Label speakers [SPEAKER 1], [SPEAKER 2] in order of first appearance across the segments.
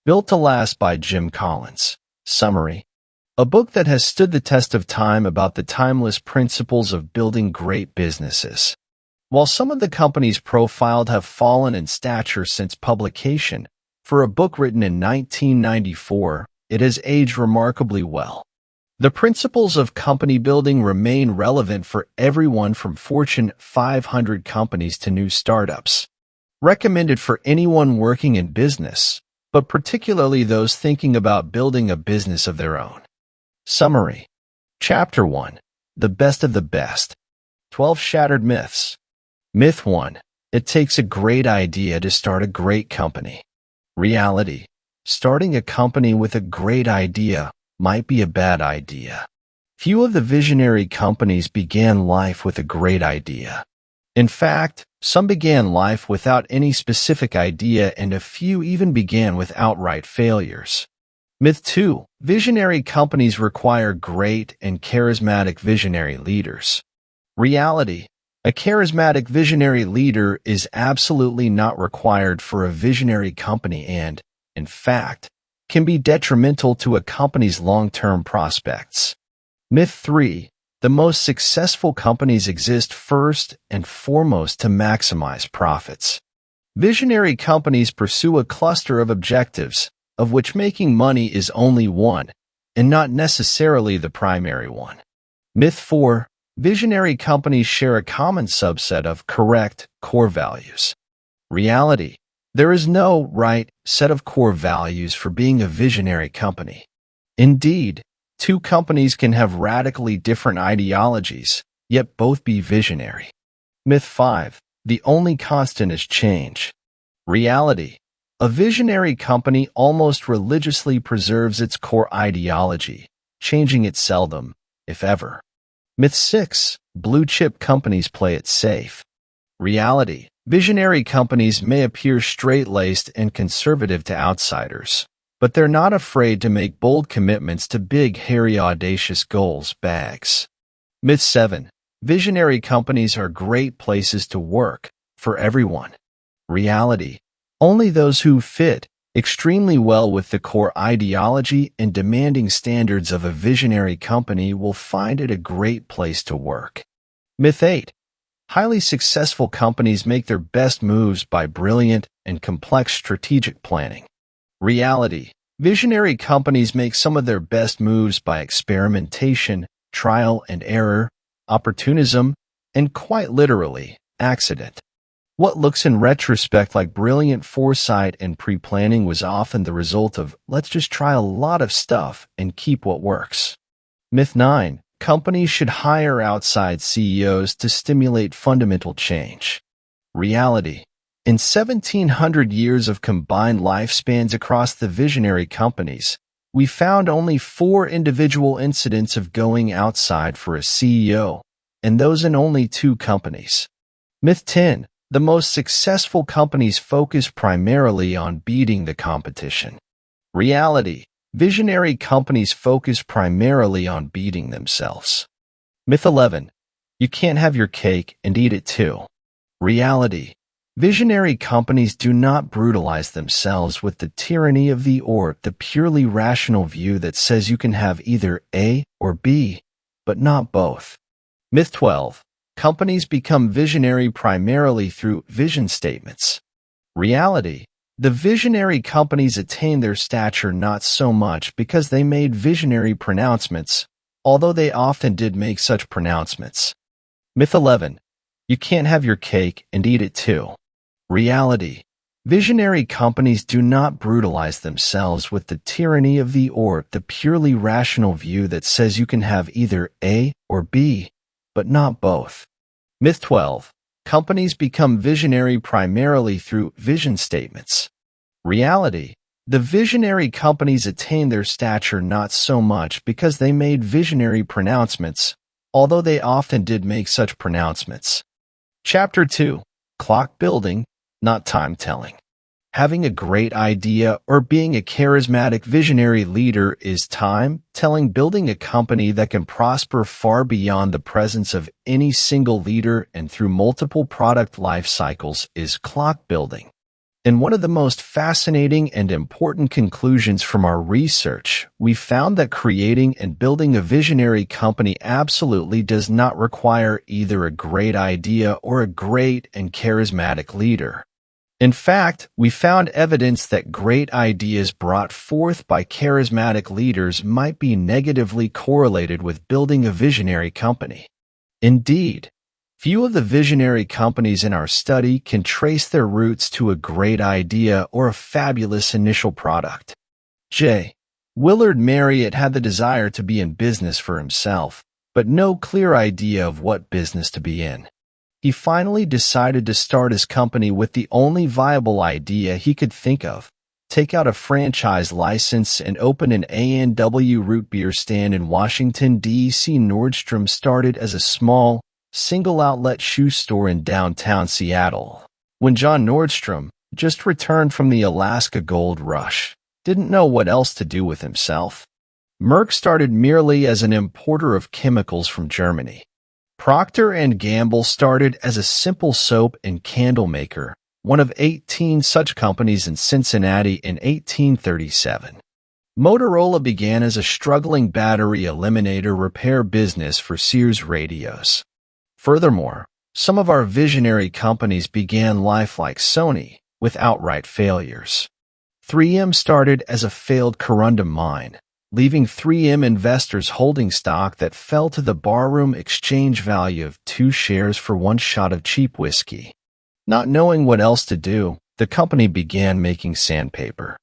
[SPEAKER 1] Built to Last by Jim Collins. Summary: a book that has stood the test of time about the timeless principles of building great businesses. While some of the companies profiled have fallen in stature since publication, for a book written in 1994, it has aged remarkably well. The principles of company building remain relevant for everyone from Fortune 500 companies to new startups. Recommended for anyone working in business, but particularly those thinking about building a business of their own. Summary: Chapter 1. The Best of the Best. 12 Shattered Myths. Myth 1. It takes a great idea to start a great company. Reality: starting a company with a great idea might be a bad idea. Few of the visionary companies began life with a great idea. In fact, some began life without any specific idea, and a few even began with outright failures. Myth 2. Visionary companies require great and charismatic visionary leaders. Reality: a charismatic visionary leader is absolutely not required for a visionary company and, in fact, can be detrimental to a company's long-term prospects. Myth 3. The most successful companies exist first and foremost to maximize profits. Visionary companies pursue a cluster of objectives, of which making money is only one, and not necessarily the primary one. Myth 4. Visionary companies share a common subset of correct core values. Reality: there is no right set of core values for being a visionary company. Indeed, two companies can have radically different ideologies, yet both be visionary. Myth 5. The only constant is change. Reality: a visionary company almost religiously preserves its core ideology, changing it seldom, if ever. Myth 6. Blue-chip companies play it safe. Reality: visionary companies may appear straight-laced and conservative to outsiders, but they're not afraid to make bold commitments to big, hairy, audacious goals. Bags. Myth 7. Visionary companies are great places to work, for everyone. Reality: only those who fit extremely well with the core ideology and demanding standards of a visionary company will find it a great place to work. Myth 8. Highly successful companies make their best moves by brilliant and complex strategic planning. Reality: visionary companies make some of their best moves by experimentation, trial and error, opportunism, and quite literally, accident. What looks in retrospect like brilliant foresight and pre-planning was often the result of, let's just try a lot of stuff and keep what works. Myth 9. Companies should hire outside CEOs to stimulate fundamental change. Reality: in 1,700 years of combined lifespans across the visionary companies, we found only 4 individual incidents of going outside for a CEO, and those in only 2 companies. Myth 10. The most successful companies focus primarily on beating the competition. Reality: visionary companies focus primarily on beating themselves. Myth 11. You can't have your cake and eat it too. Reality: visionary companies do not brutalize themselves with the tyranny of the purely rational view that says you can have either A or B, but not both. Myth 12. Companies become visionary primarily through vision statements. Reality: the visionary companies attain their stature not so much because they made visionary pronouncements, although they often did make such pronouncements. Myth 11. You can't have your cake and eat it too. Reality: visionary companies do not brutalize themselves with the tyranny of the purely rational view that says you can have either A or B, but not both. Myth 12. Companies become visionary primarily through vision statements. Reality: the visionary companies attain their stature not so much because they made visionary pronouncements, although they often did make such pronouncements. Chapter 2. Clock building, not time telling. Having a great idea or being a charismatic visionary leader is time-telling. Building a company that can prosper far beyond the presence of any single leader and through multiple product life cycles is clock building. In one of the most fascinating and important conclusions from our research, we found that creating and building a visionary company absolutely does not require either a great idea or a great and charismatic leader. In fact, we found evidence that great ideas brought forth by charismatic leaders might be negatively correlated with building a visionary company. Indeed, few of the visionary companies in our study can trace their roots to a great idea or a fabulous initial product. J. Willard Marriott had the desire to be in business for himself, but no clear idea of what business to be in. He finally decided to start his company with the only viable idea he could think of: take out a franchise license and open an A&W root beer stand in Washington, D.C. Nordstrom started as a small, single-outlet shoe store in downtown Seattle. When John Nordstrom, just returned from the Alaska Gold Rush, didn't know what else to do with himself, Merck started merely as an importer of chemicals from Germany. Procter & Gamble started as a simple soap and candle maker, one of 18 such companies in Cincinnati in 1837. Motorola began as a struggling battery eliminator repair business for Sears radios. Furthermore, some of our visionary companies began life like Sony, with outright failures. 3M started as a failed corundum mine, leaving 3M investors holding stock that fell to the barroom exchange value of 2 shares for 1 shot of cheap whiskey. Not knowing what else to do, the company began making sandpaper.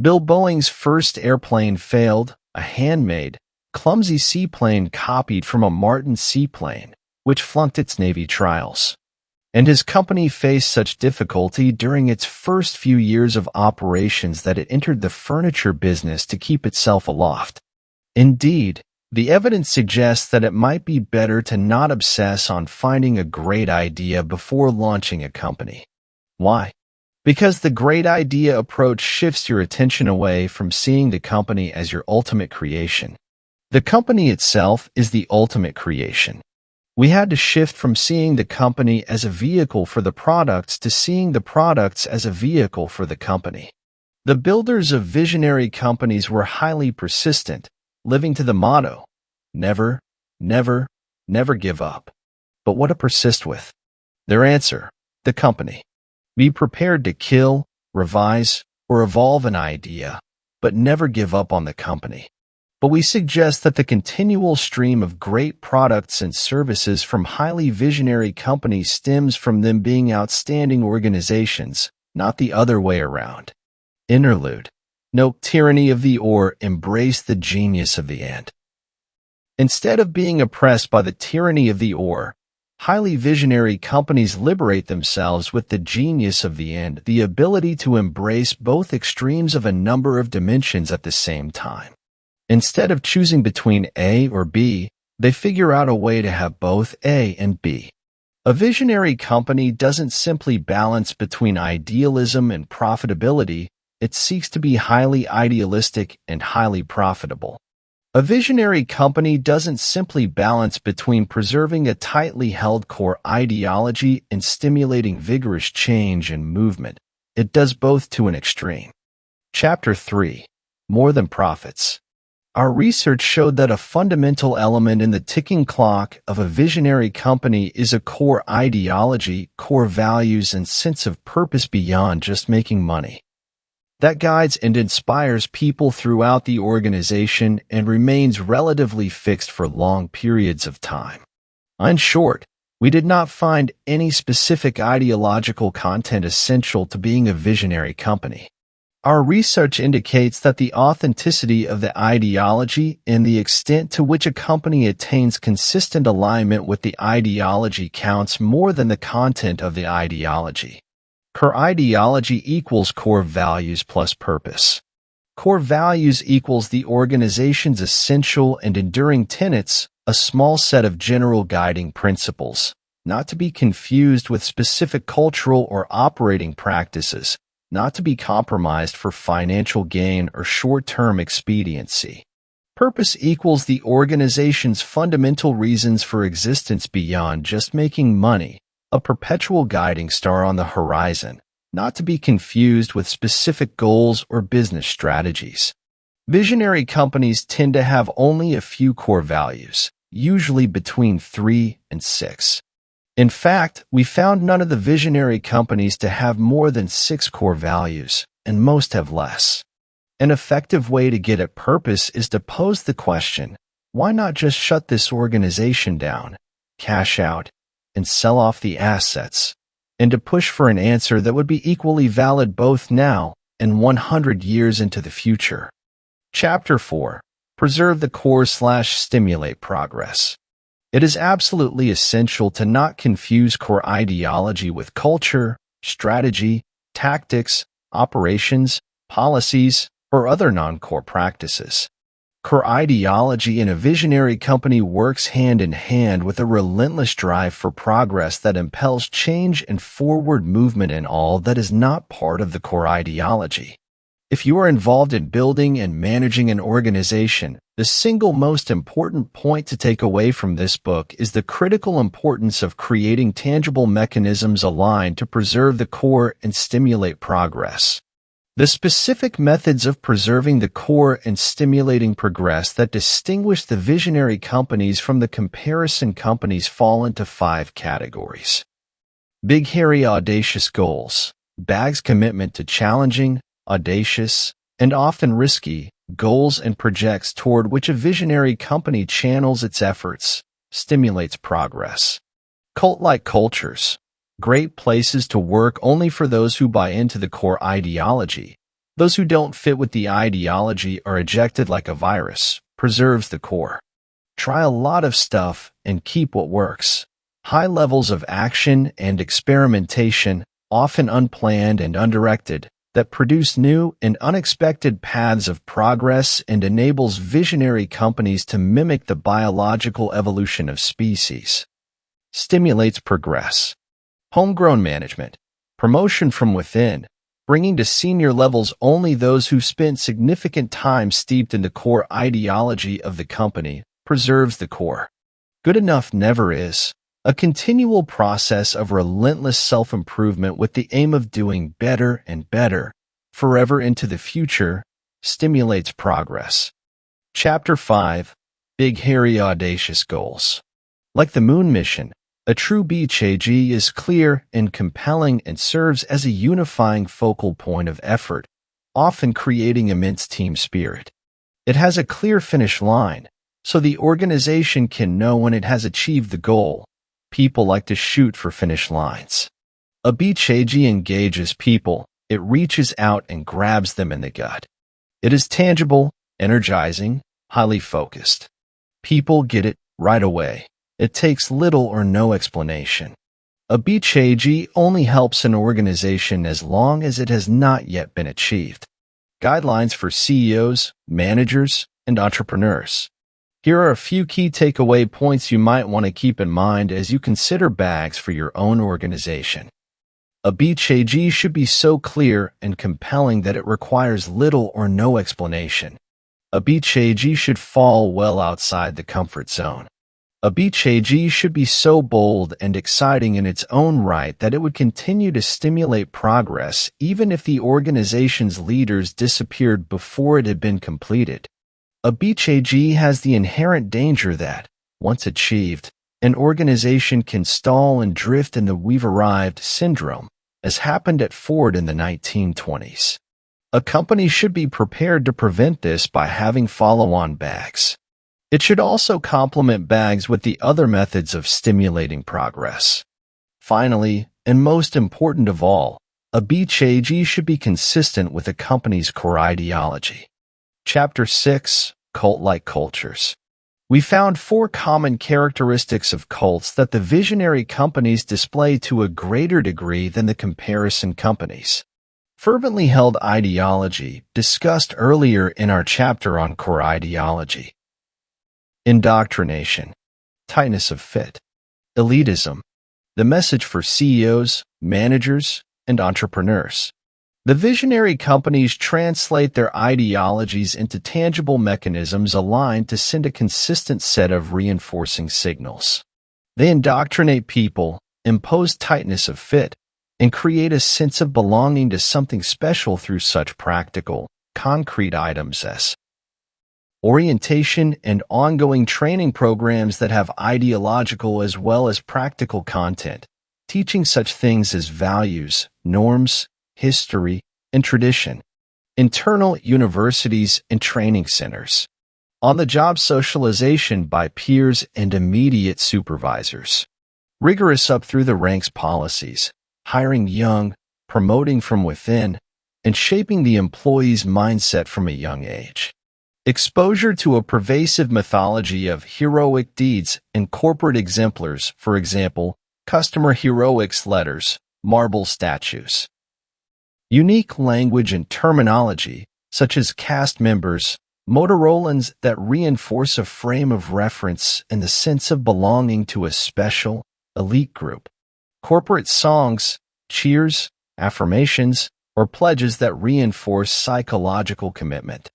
[SPEAKER 1] Bill Boeing's first airplane failed, a handmade, clumsy seaplane copied from a Martin seaplane, which flunked its Navy trials. And his company faced such difficulty during its first few years of operations that it entered the furniture business to keep itself aloft. Indeed, the evidence suggests that it might be better to not obsess on finding a great idea before launching a company. Why? Because the great idea approach shifts your attention away from seeing the company as your ultimate creation. The company itself is the ultimate creation. We had to shift from seeing the company as a vehicle for the products to seeing the products as a vehicle for the company. The builders of visionary companies were highly persistent, living to the motto, never, never, never give up. But what to persist with? Their answer, the company. Be prepared to kill, revise, or evolve an idea, but never give up on the company. But we suggest that the continual stream of great products and services from highly visionary companies stems from them being outstanding organizations, not the other way around. Interlude. No tyranny of the or, embrace the genius of the and. Instead of being oppressed by the tyranny of the or, highly visionary companies liberate themselves with the genius of the and, the ability to embrace both extremes of a number of dimensions at the same time. Instead of choosing between A or B, they figure out a way to have both A and B. A visionary company doesn't simply balance between idealism and profitability, it seeks to be highly idealistic and highly profitable. A visionary company doesn't simply balance between preserving a tightly held core ideology and stimulating vigorous change and movement. It does both to an extreme. Chapter 3. More than profits. Our research showed that a fundamental element in the ticking clock of a visionary company is a core ideology, core values, and sense of purpose beyond just making money. That guides and inspires people throughout the organization and remains relatively fixed for long periods of time. In short, we did not find any specific ideological content essential to being a visionary company. Our research indicates that the authenticity of the ideology and the extent to which a company attains consistent alignment with the ideology counts more than the content of the ideology. Core ideology equals core values plus purpose. Core values equals the organization's essential and enduring tenets, a small set of general guiding principles, not to be confused with specific cultural or operating practices, not to be compromised for financial gain or short-term expediency. Purpose equals the organization's fundamental reasons for existence beyond just making money, a perpetual guiding star on the horizon, not to be confused with specific goals or business strategies. Visionary companies tend to have only a few core values, usually between 3 and 6. In fact, we found none of the visionary companies to have more than 6 core values, and most have less. An effective way to get at purpose is to pose the question, why not just shut this organization down, cash out, and sell off the assets, and to push for an answer that would be equally valid both now and 100 years into the future. Chapter 4. Preserve the core/stimulate progress. It is absolutely essential to not confuse core ideology with culture, strategy, tactics, operations, policies, or other non-core practices. Core ideology in a visionary company works hand in hand with a relentless drive for progress that impels change and forward movement in all that is not part of the core ideology. If you are involved in building and managing an organization, the single most important point to take away from this book is the critical importance of creating tangible mechanisms aligned to preserve the core and stimulate progress. The specific methods of preserving the core and stimulating progress that distinguish the visionary companies from the comparison companies fall into 5 categories. Big, hairy, audacious goals. BAG's commitment to challenging, audacious, and often risky goals and projects toward which a visionary company channels its efforts, stimulates progress. Cult-like cultures. Great places to work only for those who buy into the core ideology. Those who don't fit with the ideology are ejected like a virus. Preserves the core. Try a lot of stuff and keep what works. High levels of action and experimentation, often unplanned and undirected, that produce new and unexpected paths of progress and enables visionary companies to mimic the biological evolution of species. Stimulates progress. Homegrown management. Promotion from within, bringing to senior levels only those who spent significant time steeped in the core ideology of the company, preserves the core. Good enough never is. A continual process of relentless self-improvement with the aim of doing better and better, forever into the future, stimulates progress. Chapter 5. Big, hairy, audacious goals. Like the moon mission, a true BHAG is clear and compelling and serves as a unifying focal point of effort, often creating immense team spirit. It has a clear finish line, so the organization can know when it has achieved the goal. People like to shoot for finish lines. A BHAG engages people, it reaches out and grabs them in the gut. It is tangible, energizing, highly focused. People get it right away. It takes little or no explanation. A BHAG only helps an organization as long as it has not yet been achieved. Guidelines for CEOs, managers, and entrepreneurs. Here are a few key takeaway points you might want to keep in mind as you consider BAGs for your own organization. A BHAG should be so clear and compelling that it requires little or no explanation. A BHAG should fall well outside the comfort zone. A BHAG should be so bold and exciting in its own right that it would continue to stimulate progress even if the organization's leaders disappeared before it had been completed. A BHAG has the inherent danger that, once achieved, an organization can stall and drift in the "we've arrived" syndrome, as happened at Ford in the 1920s. A company should be prepared to prevent this by having follow-on BAGs. It should also complement BAGs with the other methods of stimulating progress. Finally, and most important of all, a BHAG should be consistent with a company's core ideology. Chapter 6. Cult-like cultures. We found 4 common characteristics of cults that the visionary companies display to a greater degree than the comparison companies. Fervently held ideology, discussed earlier in our chapter on core ideology. Indoctrination. Tightness of fit. Elitism. The message for CEOs, managers, and entrepreneurs. The visionary companies translate their ideologies into tangible mechanisms aligned to send a consistent set of reinforcing signals. They indoctrinate people, impose tightness of fit, and create a sense of belonging to something special through such practical, concrete items as orientation and ongoing training programs that have ideological as well as practical content, teaching such things as values, norms, history, and tradition. Internal universities and training centers. On-the-job socialization by peers and immediate supervisors. Rigorous up through the ranks policies, hiring young, promoting from within, and shaping the employee's mindset from a young age. Exposure to a pervasive mythology of heroic deeds and corporate exemplars, for example, customer heroics letters, marble statues. Unique language and terminology, such as cast members, Motorolans that reinforce a frame of reference and the sense of belonging to a special, elite group. Corporate songs, cheers, affirmations, or pledges that reinforce psychological commitment.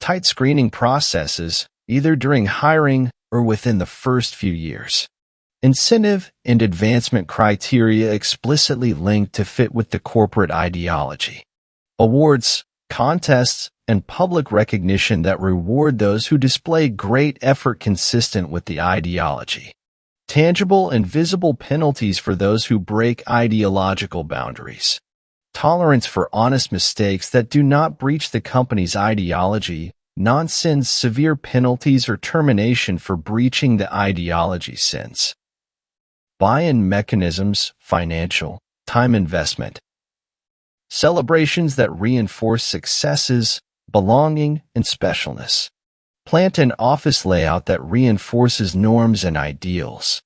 [SPEAKER 1] Tight screening processes, either during hiring or within the first few years. Incentive and advancement criteria explicitly linked to fit with the corporate ideology. Awards, contests, and public recognition that reward those who display great effort consistent with the ideology. Tangible and visible penalties for those who break ideological boundaries. Tolerance for honest mistakes that do not breach the company's ideology, non-sins, severe penalties or termination for breaching the ideology sins. Buy-in mechanisms, financial, time investment. Celebrations that reinforce successes, belonging, and specialness. Plant an office layout that reinforces norms and ideals.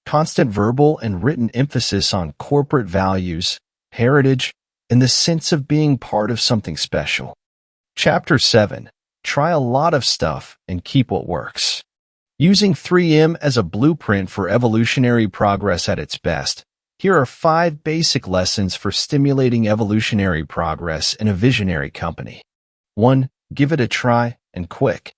[SPEAKER 1] Constant verbal and written emphasis on corporate values, heritage, and the sense of being part of something special. Chapter 7. Try a lot of stuff and keep what works. Using 3M as a blueprint for evolutionary progress at its best, here are 5 basic lessons for stimulating evolutionary progress in a visionary company. 1. Give it a try, and quick.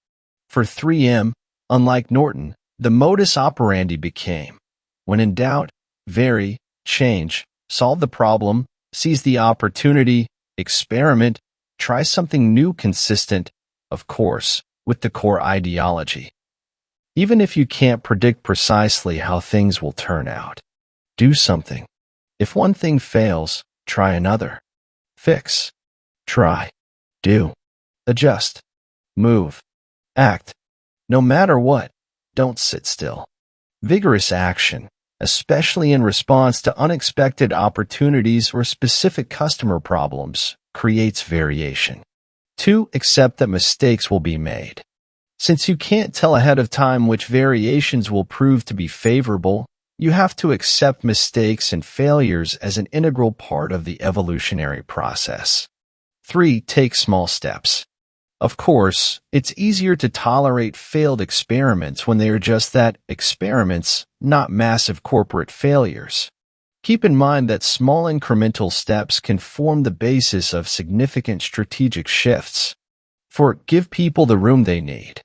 [SPEAKER 1] For 3M, unlike Norton, the modus operandi became, when in doubt, vary, change, solve the problem, seize the opportunity, experiment, try something new consistent, of course, with the core ideology. Even if you can't predict precisely how things will turn out, do something. If one thing fails, try another. Fix. Try. Do. Adjust. Move. Act. No matter what, don't sit still. Vigorous action, especially in response to unexpected opportunities or specific customer problems, creates variation. 2. Accept that mistakes will be made. Since you can't tell ahead of time which variations will prove to be favorable, you have to accept mistakes and failures as an integral part of the evolutionary process. 3. Take small steps. Of course, it's easier to tolerate failed experiments when they are just that, experiments, not massive corporate failures. Keep in mind that small incremental steps can form the basis of significant strategic shifts. 4. Give people the room they need.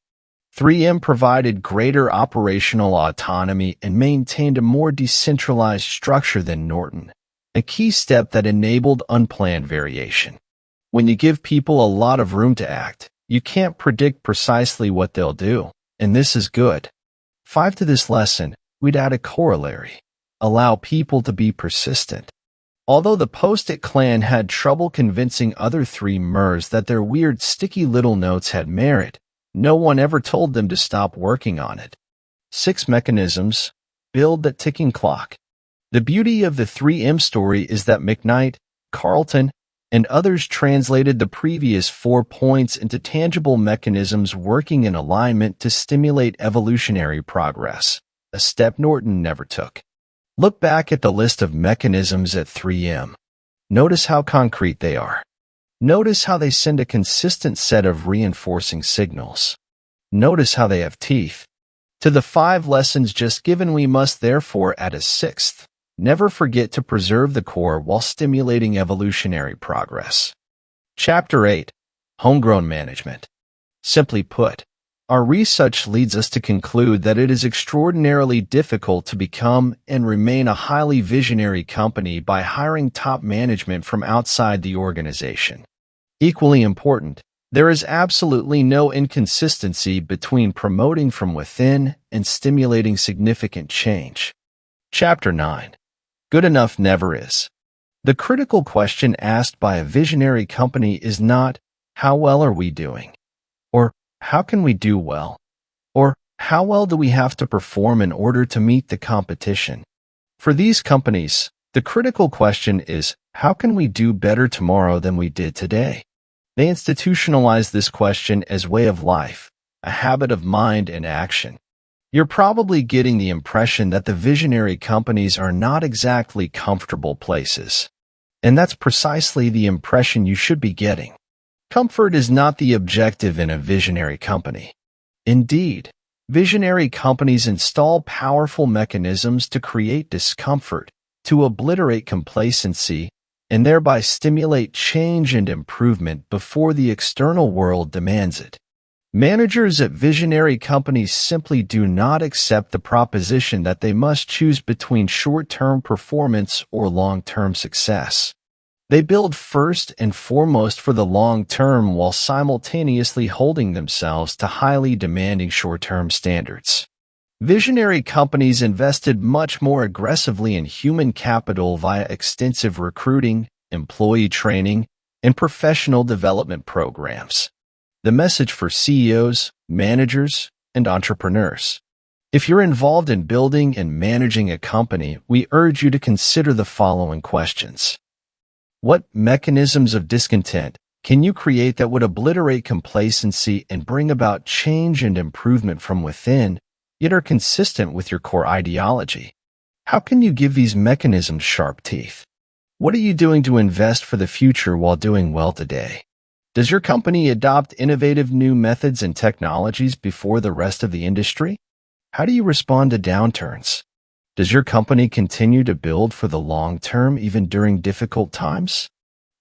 [SPEAKER 1] 3M provided greater operational autonomy and maintained a more decentralized structure than Norton, a key step that enabled unplanned variation. When you give people a lot of room to act, you can't predict precisely what they'll do, and this is good. 5. To this lesson, we'd add a corollary. Allow people to be persistent. Although the Post-it clan had trouble convincing other 3Mers that their weird sticky little notes had merit, no one ever told them to stop working on it. 6 mechanisms. Build that ticking clock. The beauty of the 3M story is that McKnight, Carlton, and others translated the previous 4 points into tangible mechanisms working in alignment to stimulate evolutionary progress, a step Norton never took. Look back at the list of mechanisms at 3M. Notice how concrete they are. Notice how they send a consistent set of reinforcing signals. Notice how they have teeth. To the 5 lessons just given, we must therefore add a 6th. Never forget to preserve the core while stimulating evolutionary progress. Chapter 8. Homegrown Management. Simply put, Our research leads us to conclude that it is extraordinarily difficult to become and remain a highly visionary company by hiring top management from outside the organization. Equally important, there is absolutely no inconsistency between promoting from within and stimulating significant change. Chapter 9. Good enough never is. The critical question asked by a visionary company is not, how well are we doing? Or, how can we do well? Or, how well do we have to perform in order to meet the competition? For these companies, the critical question is, how can we do better tomorrow than we did today? They institutionalize this question as way of life, a habit of mind and action. You're probably getting the impression that the visionary companies are not exactly comfortable places. And that's precisely the impression you should be getting. Comfort is not the objective in a visionary company. Indeed, visionary companies install powerful mechanisms to create discomfort, to obliterate complacency, and thereby stimulate change and improvement before the external world demands it. Managers at visionary companies simply do not accept the proposition that they must choose between short-term performance or long-term success. They build first and foremost for the long term while simultaneously holding themselves to highly demanding short-term standards. Visionary companies invested much more aggressively in human capital via extensive recruiting, employee training, and professional development programs. The message for CEOs, managers, and entrepreneurs. If you're involved in building and managing a company, we urge you to consider the following questions. What mechanisms of discontent can you create that would obliterate complacency and bring about change and improvement from within, yet are consistent with your core ideology? How can you give these mechanisms sharp teeth? What are you doing to invest for the future while doing well today? Does your company adopt innovative new methods and technologies before the rest of the industry? How do you respond to downturns? Does your company continue to build for the long term even during difficult times?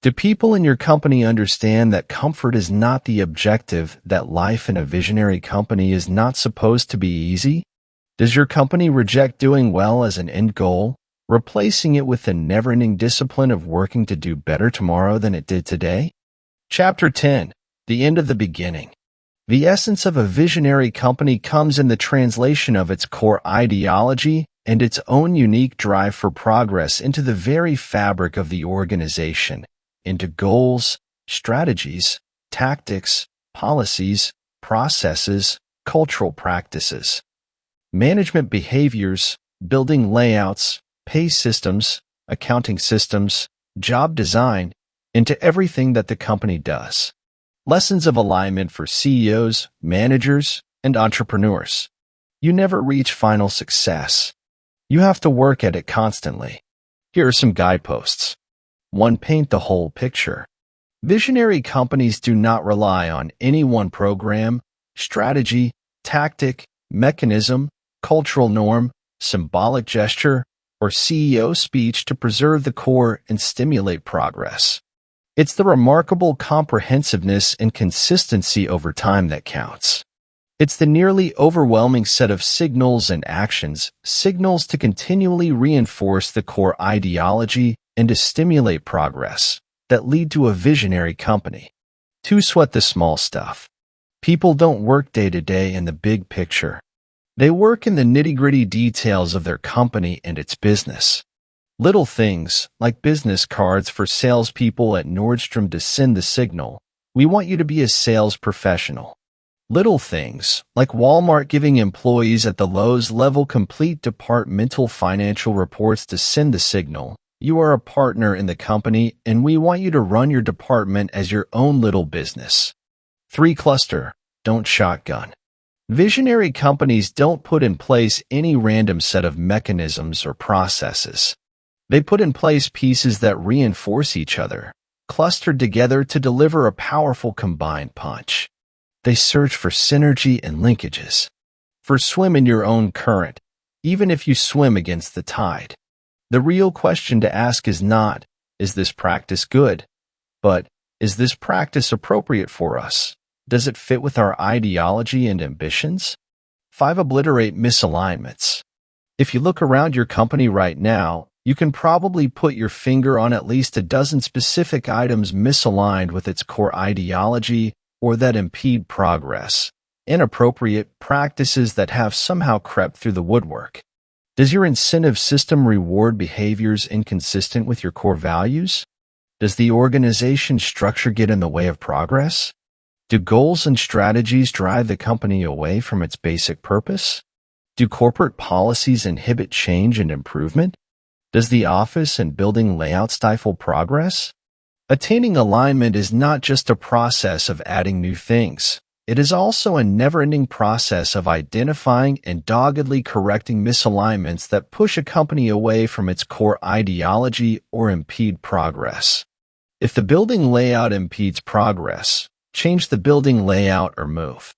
[SPEAKER 1] Do people in your company understand that comfort is not the objective, that life in a visionary company is not supposed to be easy? Does your company reject doing well as an end goal, replacing it with the never-ending discipline of working to do better tomorrow than it did today? Chapter 10. The End of the Beginning. The essence of a visionary company comes in the translation of its core ideology and its own unique drive for progress into the very fabric of the organization, into goals, strategies, tactics, policies, processes, cultural practices, management behaviors, building layouts, pay systems, accounting systems, job design, into everything that the company does. Lessons of alignment for CEOs, managers, and entrepreneurs. You never reach final success. You have to work at it constantly. Here are some guideposts. 1. Paint the whole picture. Visionary companies do not rely on any one program, strategy, tactic, mechanism, cultural norm, symbolic gesture, or CEO speech to preserve the core and stimulate progress. It's the remarkable comprehensiveness and consistency over time that counts. It's the nearly overwhelming set of signals and actions, signals to continually reinforce the core ideology and to stimulate progress, that lead to a visionary company. 2. Sweat the small stuff. People don't work day to day in the big picture. They work in the nitty-gritty details of their company and its business. Little things, like business cards for salespeople at Nordstrom to send the signal, "We want you to be a sales professional." Little things, like Walmart giving employees at the Lowe's level complete departmental financial reports to send the signal, "You are a partner in the company and we want you to run your department as your own little business." 3. Cluster, don't shotgun. Visionary companies don't put in place any random set of mechanisms or processes. They put in place pieces that reinforce each other, clustered together to deliver a powerful combined punch. They search for synergy and linkages. For swim in your own current, even if you swim against the tide. The real question to ask is not, is this practice good? But, is this practice appropriate for us? Does it fit with our ideology and ambitions? 5. Obliterate misalignments. If you look around your company right now, you can probably put your finger on at least a dozen specific items misaligned with its core ideology or that impede progress. Inappropriate practices that have somehow crept through the woodwork. Does your incentive system reward behaviors inconsistent with your core values? Does the organization structure get in the way of progress? Do goals and strategies drive the company away from its basic purpose? Do corporate policies inhibit change and improvement? Does the office and building layout stifle progress? Attaining alignment is not just a process of adding new things. It is also a never-ending process of identifying and doggedly correcting misalignments that push a company away from its core ideology or impede progress. If the building layout impedes progress, change the building layout or move.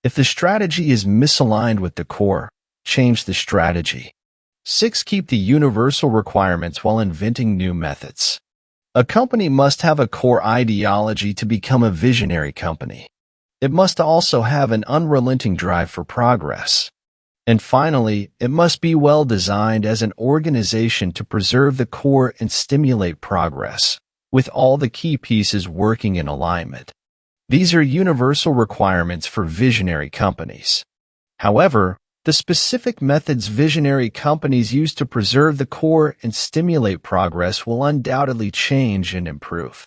[SPEAKER 1] If the strategy is misaligned with the core, change the strategy. 6. Keep the universal requirements while inventing new methods. A company must have a core ideology to become a visionary company. It must also have an unrelenting drive for progress. And finally, it must be well designed as an organization to preserve the core and stimulate progress, with all the key pieces working in alignment. These are universal requirements for visionary companies. However, the specific methods visionary companies use to preserve the core and stimulate progress will undoubtedly change and improve.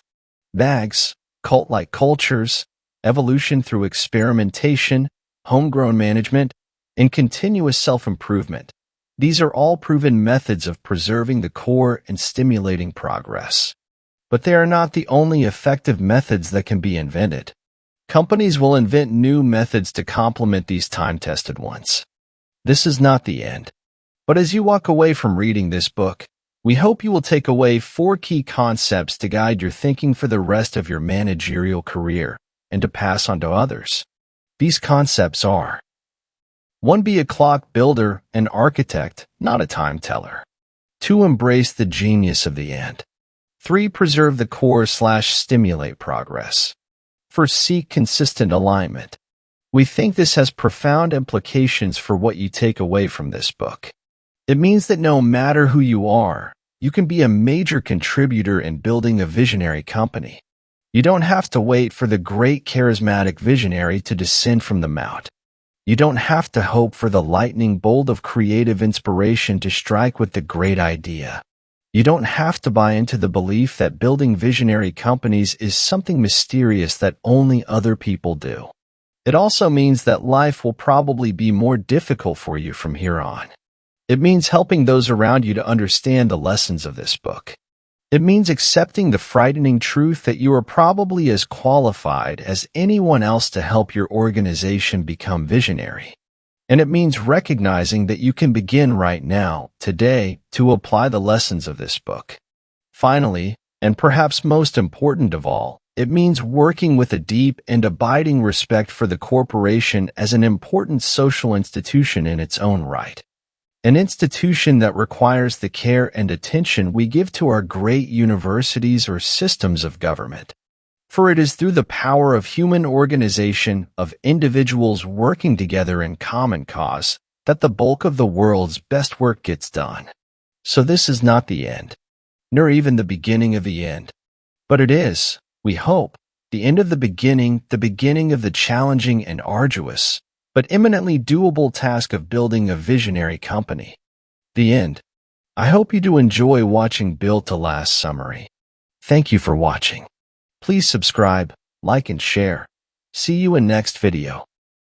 [SPEAKER 1] Bags, cult-like cultures, evolution through experimentation, homegrown management, and continuous self-improvement. These are all proven methods of preserving the core and stimulating progress. But they are not the only effective methods that can be invented. Companies will invent new methods to complement these time-tested ones. This is not the end. But as you walk away from reading this book, we hope you will take away 4 key concepts to guide your thinking for the rest of your managerial career and to pass on to others. These concepts are: 1. Be a clock builder and architect, not a time teller. 2. Embrace the genius of the end. 3. Preserve the core/stimulate progress. 4. Seek consistent alignment. We think this has profound implications for what you take away from this book. It means that no matter who you are, you can be a major contributor in building a visionary company. You don't have to wait for the great charismatic visionary to descend from the mount. You don't have to hope for the lightning bolt of creative inspiration to strike with the great idea. You don't have to buy into the belief that building visionary companies is something mysterious that only other people do. It also means that life will probably be more difficult for you from here on. It means helping those around you to understand the lessons of this book. It means accepting the frightening truth that you are probably as qualified as anyone else to help your organization become visionary. And it means recognizing that you can begin right now, today, to apply the lessons of this book. Finally, and perhaps most important of all, it means working with a deep and abiding respect for the corporation as an important social institution in its own right. An institution that requires the care and attention we give to our great universities or systems of government. For it is through the power of human organization, of individuals working together in common cause, that the bulk of the world's best work gets done. So this is not the end, nor even the beginning of the end. But it is, we hope, the end of the beginning of the challenging and arduous, but eminently doable task of building a visionary company. The end. I hope you do enjoy watching Build to Last Summary. Thank you for watching. Please subscribe, like and share. See you in next video.